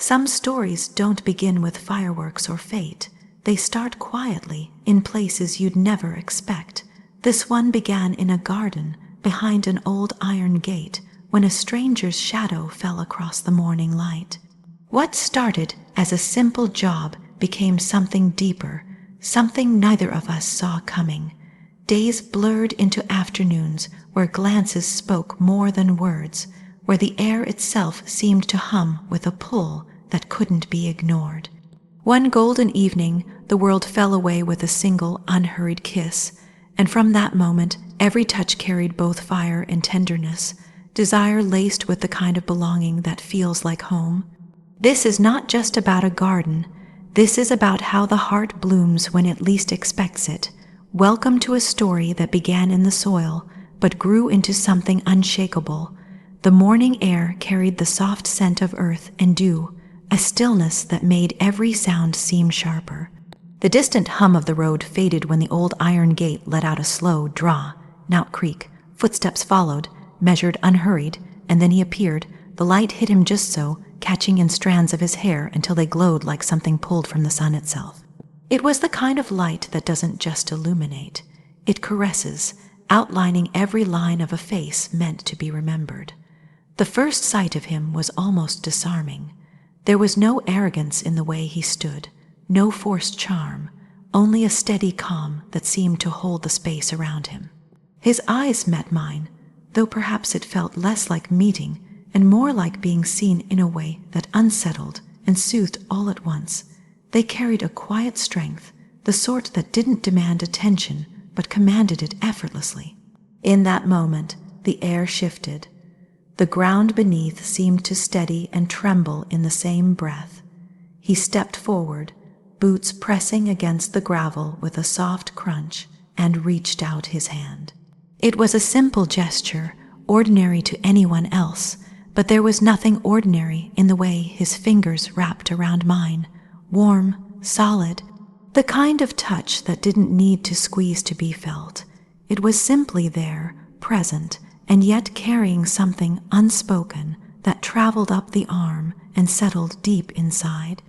Some stories don't begin with fireworks or fate. They start quietly, in places you'd never expect. This one began in a garden, behind an old iron gate, when a stranger's shadow fell across the morning light. What started as a simple job became something deeper, something neither of us saw coming. Days blurred into afternoons where glances spoke more than words, where the air itself seemed to hum with a pull that couldn't be ignored. One golden evening, the world fell away with a single, unhurried kiss, and from that moment, every touch carried both fire and tenderness, desire laced with the kind of belonging that feels like home. This is not just about a garden. This is about how the heart blooms when it least expects it. Welcome to a story that began in the soil, but grew into something unshakable. The morning air carried the soft scent of earth and dew, a stillness that made every sound seem sharper. The distant hum of the road faded when the old iron gate let out a slow draw. Knout Creek. Footsteps followed, measured, unhurried, and then he appeared. The light hit him just so, catching in strands of his hair until they glowed like something pulled from the sun itself. It was the kind of light that doesn't just illuminate. It caresses, outlining every line of a face meant to be remembered. The first sight of him was almost disarming. There was no arrogance in the way he stood, no forced charm, only a steady calm that seemed to hold the space around him. His eyes met mine, though perhaps it felt less like meeting and more like being seen in a way that unsettled and soothed all at once. They carried a quiet strength, the sort that didn't demand attention but commanded it effortlessly. In that moment, the air shifted. The ground beneath seemed to steady and tremble in the same breath. He stepped forward, boots pressing against the gravel with a soft crunch, and reached out his hand. It was a simple gesture, ordinary to anyone else, but there was nothing ordinary in the way his fingers wrapped around mine, warm, solid, the kind of touch that didn't need to squeeze to be felt. It was simply there, present, and yet carrying something unspoken that traveled up the arm and settled deep inside.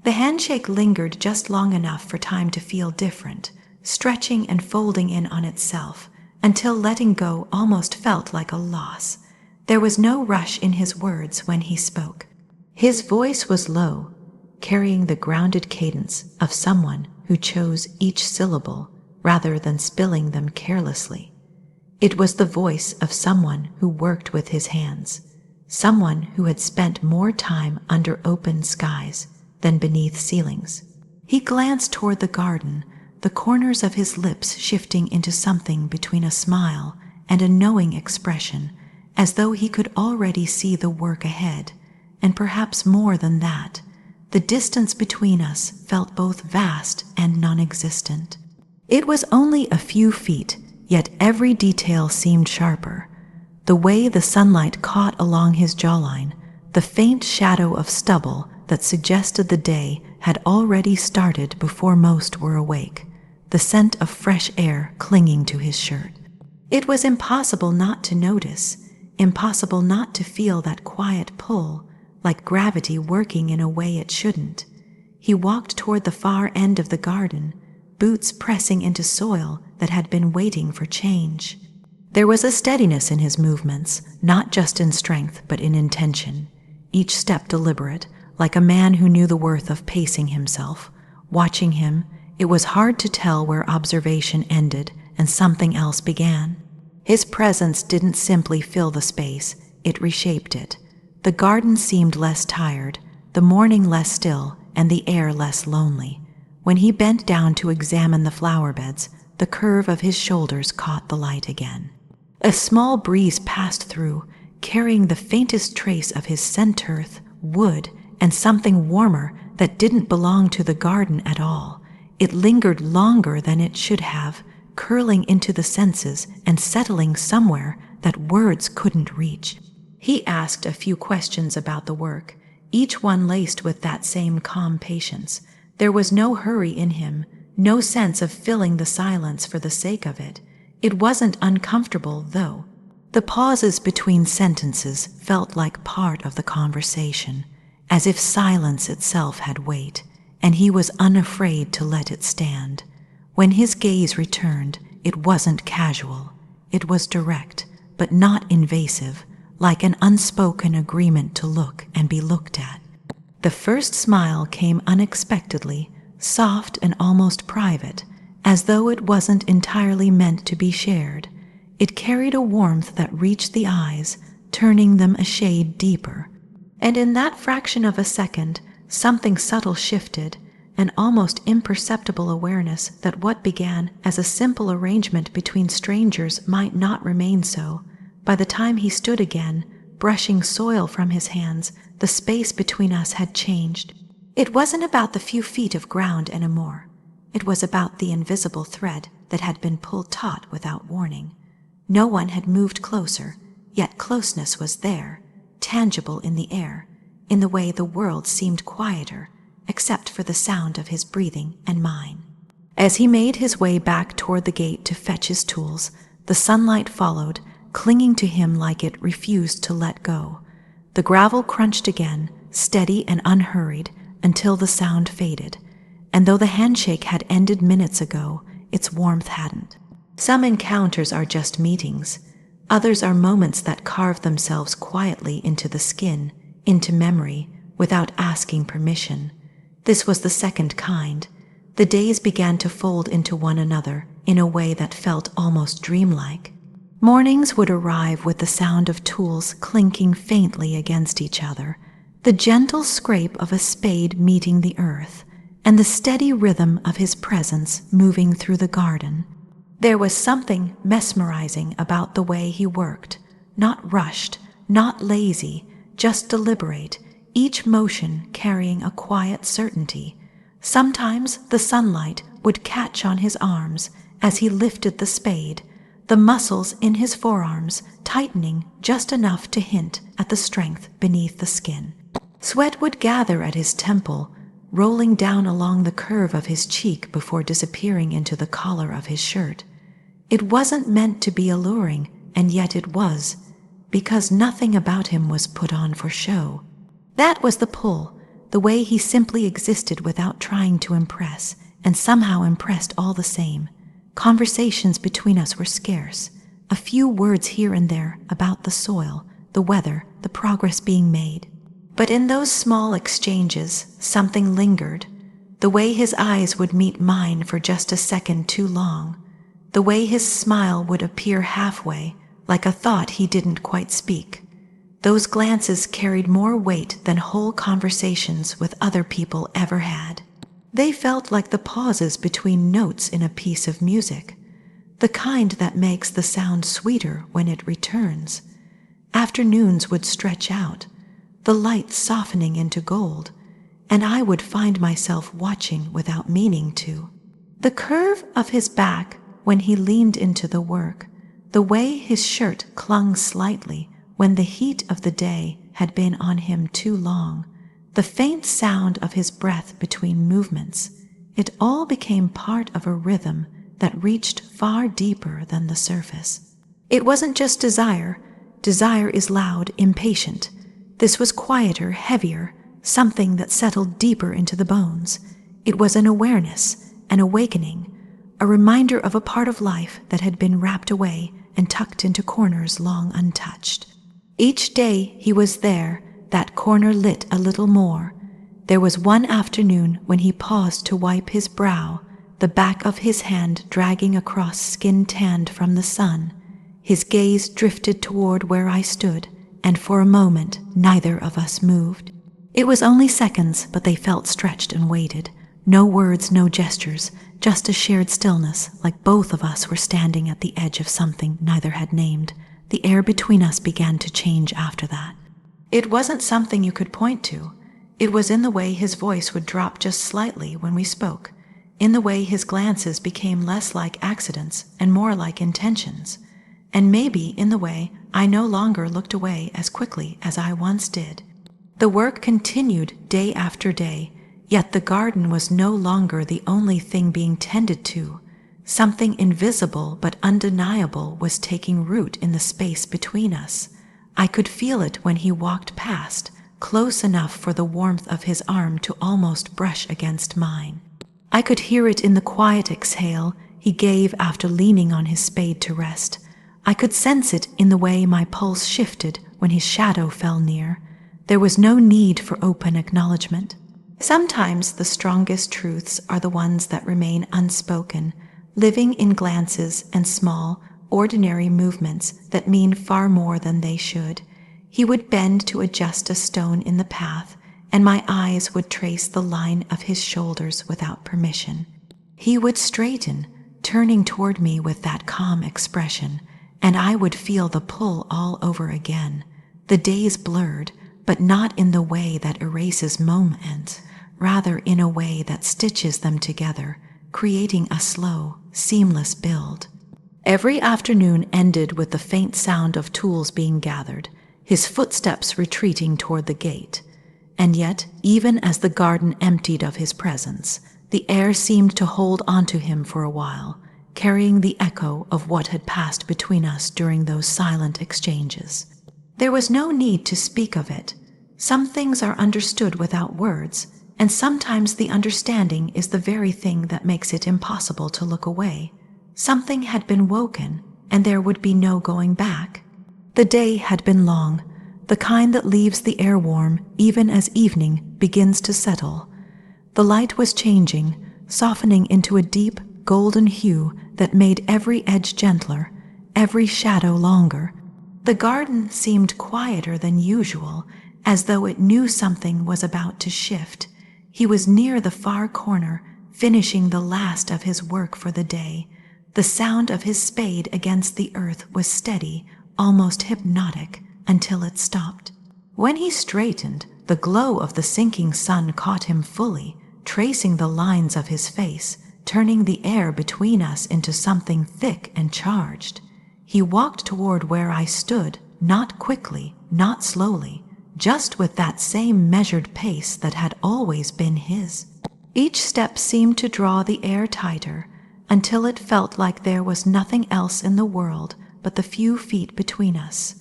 The handshake lingered just long enough for time to feel different, stretching and folding in on itself, until letting go almost felt like a loss. There was no rush in his words when he spoke. His voice was low, carrying the grounded cadence of someone who chose each syllable rather than spilling them carelessly. It was the voice of someone who worked with his hands, someone who had spent more time under open skies than beneath ceilings. He glanced toward the garden, the corners of his lips shifting into something between a smile and a knowing expression, as though he could already see the work ahead, and perhaps more than that. The distance between us felt both vast and non-existent. It was only a few feet, yet every detail seemed sharper. The way the sunlight caught along his jawline, the faint shadow of stubble that suggested the day had already started before most were awake, the scent of fresh air clinging to his shirt. It was impossible not to notice, impossible not to feel that quiet pull, like gravity working in a way it shouldn't. He walked toward the far end of the garden, boots pressing into soil that had been waiting for change. There was a steadiness in his movements, not just in strength but in intention, each step deliberate, like a man who knew the worth of pacing himself. Watching him, it was hard to tell where observation ended and something else began. His presence didn't simply fill the space, it reshaped it. The garden seemed less tired, the morning less still, and the air less lonely. When he bent down to examine the flower beds, the curve of his shoulders caught the light again. A small breeze passed through, carrying the faintest trace of his scent earth, wood, and something warmer that didn't belong to the garden at all. It lingered longer than it should have, curling into the senses and settling somewhere that words couldn't reach. He asked a few questions about the work, each one laced with that same calm patience. There was no hurry in him, no sense of filling the silence for the sake of it. It wasn't uncomfortable, though. The pauses between sentences felt like part of the conversation. as if silence itself had weight, and he was unafraid to let it stand. When his gaze returned, it wasn't casual. It was direct, but not invasive, like an unspoken agreement to look and be looked at. The first smile came unexpectedly, soft and almost private, as though it wasn't entirely meant to be shared. It carried a warmth that reached the eyes, turning them a shade deeper. And in that fraction of a second, something subtle shifted, an almost imperceptible awareness that what began as a simple arrangement between strangers might not remain so. By the time he stood again, brushing soil from his hands, the space between us had changed. It wasn't about the few feet of ground anymore. It was about the invisible thread that had been pulled taut without warning. No one had moved closer, yet closeness was there, tangible in the air, in the way the world seemed quieter, except for the sound of his breathing and mine. As he made his way back toward the gate to fetch his tools, the sunlight followed, clinging to him like it refused to let go. The gravel crunched again, steady and unhurried, until the sound faded. And though the handshake had ended minutes ago, its warmth hadn't. Some encounters are just meetings. Others are moments that carve themselves quietly into the skin, into memory, without asking permission. This was the second kind. The days began to fold into one another in a way that felt almost dreamlike. Mornings would arrive with the sound of tools clinking faintly against each other, the gentle scrape of a spade meeting the earth, and the steady rhythm of his presence moving through the garden. There was something mesmerizing about the way he worked, not rushed, not lazy, just deliberate, each motion carrying a quiet certainty. Sometimes the sunlight would catch on his arms as he lifted the spade, the muscles in his forearms tightening just enough to hint at the strength beneath the skin. Sweat would gather at his temple, rolling down along the curve of his cheek before disappearing into the collar of his shirt. It wasn't meant to be alluring, and yet it was, because nothing about him was put on for show. That was the pull, the way he simply existed without trying to impress, and somehow impressed all the same. Conversations between us were scarce, a few words here and there about the soil, the weather, the progress being made. But in those small exchanges, something lingered. The way his eyes would meet mine for just a second too long. The way his smile would appear halfway, like a thought he didn't quite speak. Those glances carried more weight than whole conversations with other people ever had. They felt like the pauses between notes in a piece of music, the kind that makes the sound sweeter when it returns. Afternoons would stretch out, the light softening into gold, and I would find myself watching without meaning to. The curve of his back when he leaned into the work, the way his shirt clung slightly when the heat of the day had been on him too long, the faint sound of his breath between movements, it all became part of a rhythm that reached far deeper than the surface. It wasn't just desire. Desire is loud, impatient. This was quieter, heavier, something that settled deeper into the bones. It was an awareness, an awakening, a reminder of a part of life that had been wrapped away and tucked into corners long untouched. Each day he was there, that corner lit a little more. There was one afternoon when he paused to wipe his brow, the back of his hand dragging across skin tanned from the sun. His gaze drifted toward where I stood, and for a moment neither of us moved. It was only seconds, but they felt stretched and weighted. No words, no gestures, just a shared stillness, like both of us were standing at the edge of something neither had named. The air between us began to change after that. It wasn't something you could point to. It was in the way his voice would drop just slightly when we spoke, in the way his glances became less like accidents and more like intentions, and maybe in the way I no longer looked away as quickly as I once did. The work continued day after day, yet the garden was no longer the only thing being tended to. Something invisible but undeniable was taking root in the space between us. I could feel it when he walked past, close enough for the warmth of his arm to almost brush against mine. I could hear it in the quiet exhale he gave after leaning on his spade to rest. I could sense it in the way my pulse shifted when his shadow fell near. There was no need for open acknowledgement. Sometimes the strongest truths are the ones that remain unspoken, living in glances and small, ordinary movements that mean far more than they should. He would bend to adjust a stone in the path, and my eyes would trace the line of his shoulders without permission. He would straighten, turning toward me with that calm expression, and I would feel the pull all over again. The days blurred, but not in the way that erases moments, rather in a way that stitches them together, creating a slow, seamless build. Every afternoon ended with the faint sound of tools being gathered, his footsteps retreating toward the gate. And yet, even as the garden emptied of his presence, the air seemed to hold onto him for a while, carrying the echo of what had passed between us during those silent exchanges. There was no need to speak of it. Some things are understood without words, and sometimes the understanding is the very thing that makes it impossible to look away. Something had been woken, and there would be no going back. The day had been long, the kind that leaves the air warm even as evening begins to settle. The light was changing, softening into a deep, golden hue that made every edge gentler, every shadow longer. The garden seemed quieter than usual, as though it knew something was about to shift. He was near the far corner, finishing the last of his work for the day. The sound of his spade against the earth was steady, almost hypnotic, until it stopped. When he straightened, the glow of the sinking sun caught him fully, tracing the lines of his face, turning the air between us into something thick and charged. He walked toward where I stood, not quickly, not slowly, just with that same measured pace that had always been his. Each step seemed to draw the air tighter, until it felt like there was nothing else in the world but the few feet between us.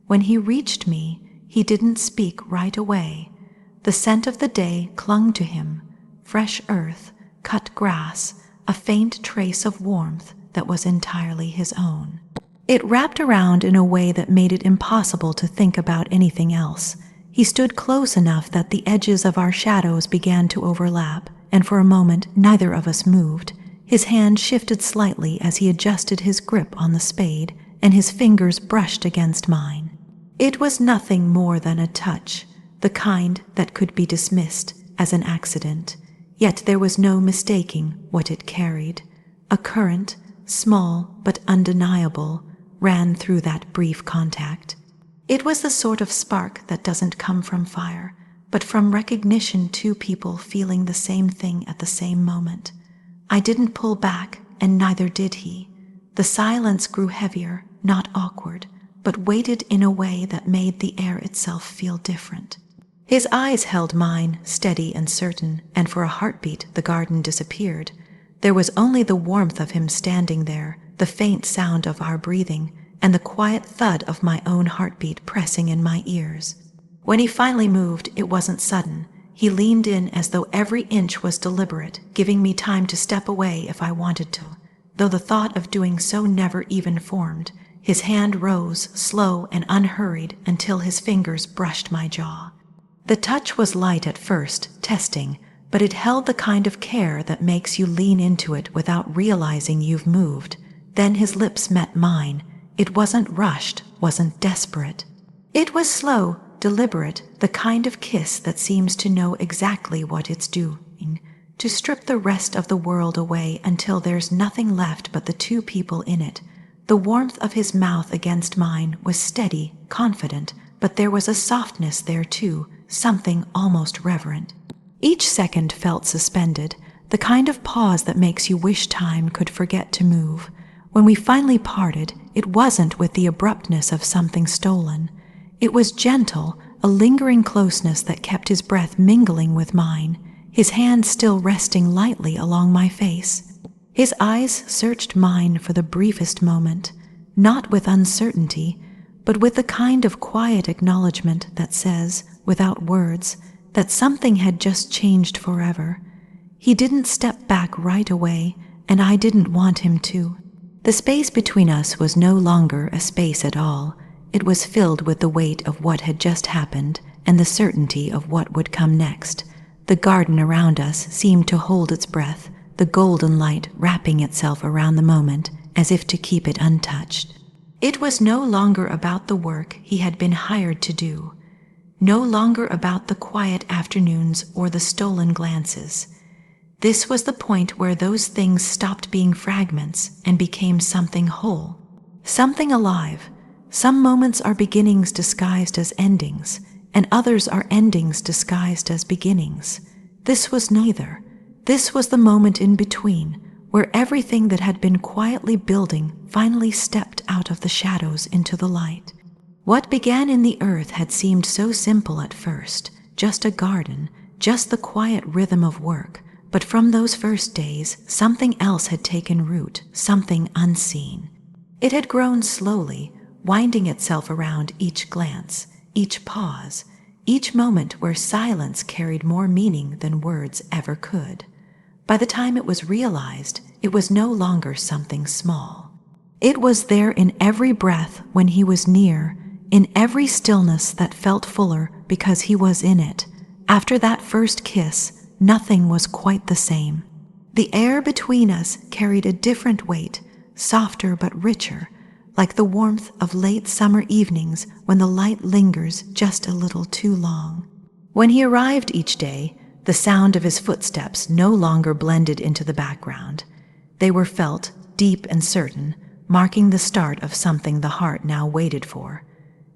When he reached me, he didn't speak right away. The scent of the day clung to him, fresh earth, cut grass, a faint trace of warmth that was entirely his own. It wrapped around in a way that made it impossible to think about anything else. He stood close enough that the edges of our shadows began to overlap, and for a moment neither of us moved. His hand shifted slightly as he adjusted his grip on the spade, and his fingers brushed against mine. It was nothing more than a touch, the kind that could be dismissed as an accident. Yet there was no mistaking what it carried. A current, small but undeniable, ran through that brief contact. It was the sort of spark that doesn't come from fire, but from recognition, two people feeling the same thing at the same moment. I didn't pull back, and neither did he. The silence grew heavier, not awkward, but weighted in a way that made the air itself feel different. His eyes held mine, steady and certain, and for a heartbeat the garden disappeared. There was only the warmth of him standing there, the faint sound of our breathing, and the quiet thud of my own heartbeat pressing in my ears. When he finally moved, it wasn't sudden. He leaned in as though every inch was deliberate, giving me time to step away if I wanted to, though the thought of doing so never even formed. His hand rose, slow and unhurried, until his fingers brushed my jaw. The touch was light at first, testing, but it held the kind of care that makes you lean into it without realizing you've moved. Then his lips met mine. It wasn't rushed, wasn't desperate. It was slow, deliberate, the kind of kiss that seems to know exactly what it's doing, to strip the rest of the world away until there's nothing left but the two people in it. The warmth of his mouth against mine was steady, confident, but there was a softness there too, something almost reverent. Each second felt suspended, the kind of pause that makes you wish time could forget to move. When we finally parted, it wasn't with the abruptness of something stolen. It was gentle, a lingering closeness that kept his breath mingling with mine, his hand still resting lightly along my face. His eyes searched mine for the briefest moment, not with uncertainty, but with the kind of quiet acknowledgement that says, without words, that something had just changed forever. He didn't step back right away, and I didn't want him to. The space between us was no longer a space at all. It was filled with the weight of what had just happened and the certainty of what would come next. The garden around us seemed to hold its breath, the golden light wrapping itself around the moment as if to keep it untouched. It was no longer about the work he had been hired to do, no longer about the quiet afternoons or the stolen glances. This was the point where those things stopped being fragments and became something whole, something alive. Some moments are beginnings disguised as endings, and others are endings disguised as beginnings. This was neither. This was the moment in between, where everything that had been quietly building finally stepped out of the shadows into the light. What began in the earth had seemed so simple at first, just a garden, just the quiet rhythm of work, but from those first days, something else had taken root, something unseen. It had grown slowly, winding itself around each glance, each pause, each moment where silence carried more meaning than words ever could. By the time it was realized, it was no longer something small. It was there in every breath when he was near, in every stillness that felt fuller because he was in it. After that first kiss, nothing was quite the same. The air between us carried a different weight, softer but richer, like the warmth of late summer evenings when the light lingers just a little too long. When he arrived each day, the sound of his footsteps no longer blended into the background. They were felt, deep and certain, marking the start of something the heart now waited for.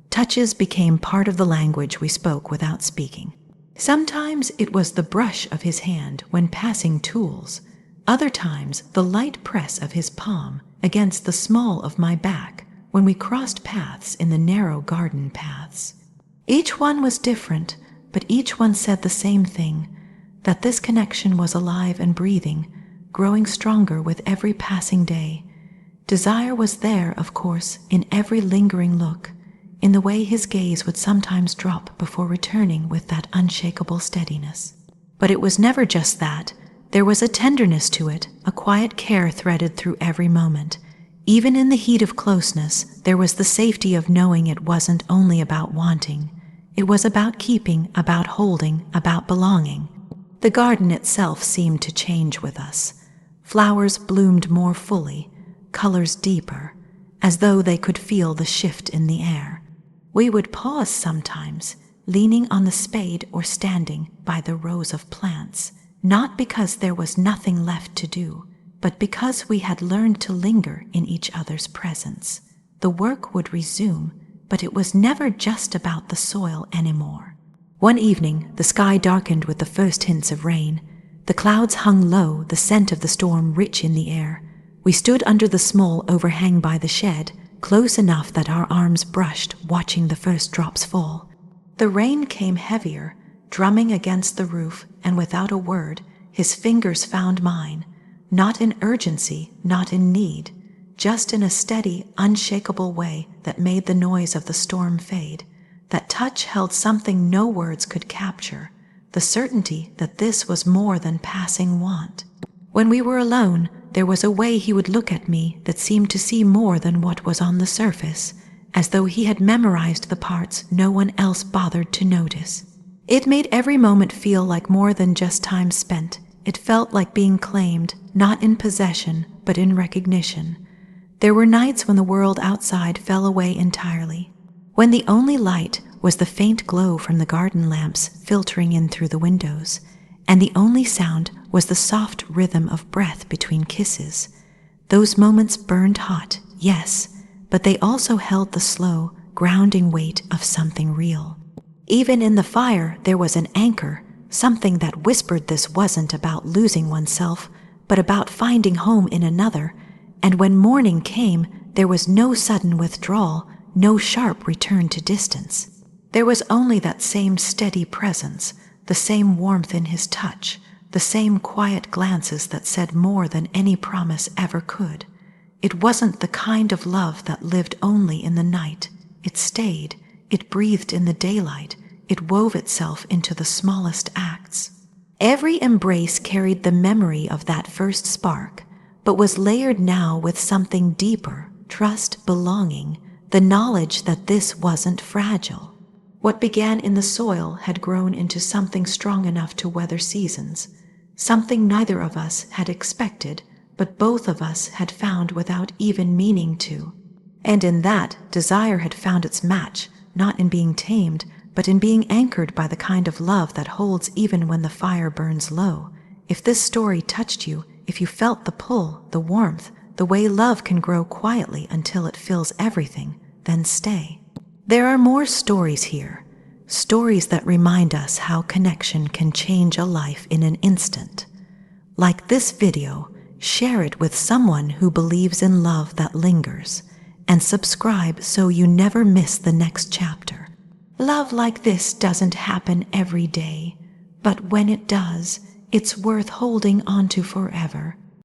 Touches became part of the language we spoke without speaking. Sometimes it was the brush of his hand when passing tools. Other times the light press of his palm against the small of my back when we crossed paths in the narrow garden paths. Each one was different, but each one said the same thing, that this connection was alive and breathing, growing stronger with every passing day. Desire was there, of course, in every lingering look, in the way his gaze would sometimes drop before returning with that unshakable steadiness. But it was never just that. There was a tenderness to it, a quiet care threaded through every moment. Even in the heat of closeness, there was the safety of knowing it wasn't only about wanting. It was about keeping, about holding, about belonging. The garden itself seemed to change with us. Flowers bloomed more fully, colors deeper, as though they could feel the shift in the air. We would pause sometimes, leaning on the spade or standing by the rows of plants, not because there was nothing left to do, but because we had learned to linger in each other's presence. The work would resume, but it was never just about the soil anymore. One evening, the sky darkened with the first hints of rain. The clouds hung low, the scent of the storm rich in the air. We stood under the small overhang by the shed, close enough that our arms brushed, watching the first drops fall. The rain came heavier, drumming against the roof, and without a word, his fingers found mine, not in urgency, not in need, just in a steady, unshakable way that made the noise of the storm fade. That touch held something no words could capture, the certainty that this was more than passing want. When we were alone, there was a way he would look at me that seemed to see more than what was on the surface, as though he had memorized the parts no one else bothered to notice. It made every moment feel like more than just time spent. It felt like being claimed, not in possession, but in recognition. There were nights when the world outside fell away entirely, when the only light was the faint glow from the garden lamps filtering in through the windows, and the only sound was the soft rhythm of breath between kisses. Those moments burned hot, yes, but they also held the slow, grounding weight of something real. Even in the fire there was an anchor, something that whispered this wasn't about losing oneself, but about finding home in another, and when morning came, there was no sudden withdrawal, no sharp return to distance. There was only that same steady presence, the same warmth in his touch, the same quiet glances that said more than any promise ever could. It wasn't the kind of love that lived only in the night. It stayed, it breathed in the daylight, it wove itself into the smallest acts. Every embrace carried the memory of that first spark, but was layered now with something deeper: trust, belonging, the knowledge that this wasn't fragile. What began in the soil had grown into something strong enough to weather seasons, something neither of us had expected, but both of us had found without even meaning to. And in that, desire had found its match, not in being tamed, but in being anchored by the kind of love that holds even when the fire burns low. If this story touched you, if you felt the pull, the warmth, the way love can grow quietly until it fills everything, then stay. There are more stories here, stories that remind us how connection can change a life in an instant. Like this video, share it with someone who believes in love that lingers, and subscribe so you never miss the next chapter. Love like this doesn't happen every day, but when it does, it's worth holding on to forever.